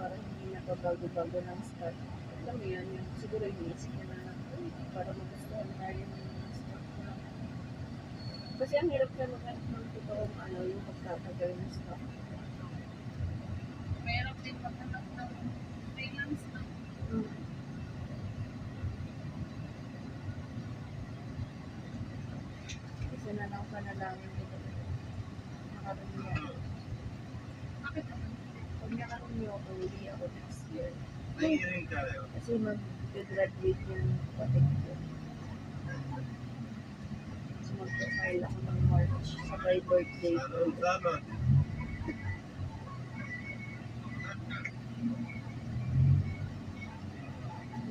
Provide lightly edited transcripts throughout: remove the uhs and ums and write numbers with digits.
para hindi napabago-bago ng stock. Alam mo yan, yung siguro iniisip niya na para magustuhan na yung stock na. Kasi ang hirap na maghanap ng totoong yung pagtatagal ng stock. Mahirap din maghanap ng freelance na. Isa na lang panalangin ko nakaroon yan. Bakit naman? Pag nakaroon niyo ako, uli ako next year. Nangiring ka rin. Kasi mag-graduate yung patik ko. So mag-file ako ng March sa my birthday ko. Salamat.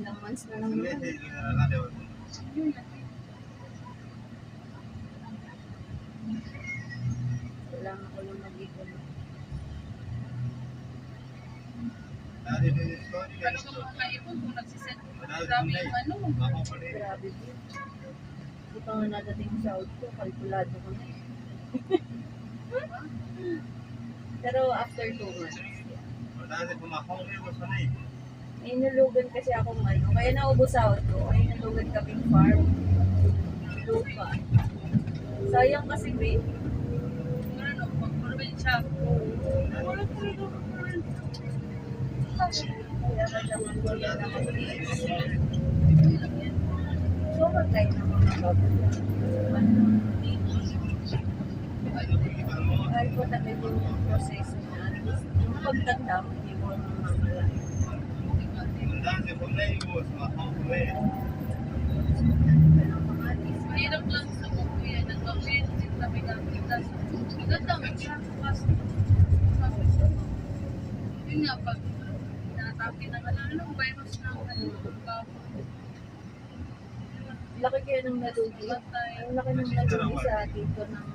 Ilang months na lang naman. Yun lang. Kailangan ko lang mag-ipon. Paano ka makakaipon kung nagsisend? Dami yung ano. Grabe din. Hindi pa nga nadating sa out ko, kalkulado ko na. Pero after 2 months. May nulugan kasi akong kaya naubos out ko. May nulugan kaming farm. Lupa. Sayang kasi babe. Ano, pag-probinsya. Wala ko rin ako. Kaya kailangan ko yan na mag-iis. So, mag-try na mga bago. Ay ko tabi din yung proseso na yung pagtanda mo, hindi mo mamamalayan. Mahirap lang sa buko yan. Nag-awin, nagtabi-tabi. Maganda, may siya. Yun nga, pag natapin ng anong virus na Laki kaya ng nalugi. Ang laki ng nalugi sa dito ng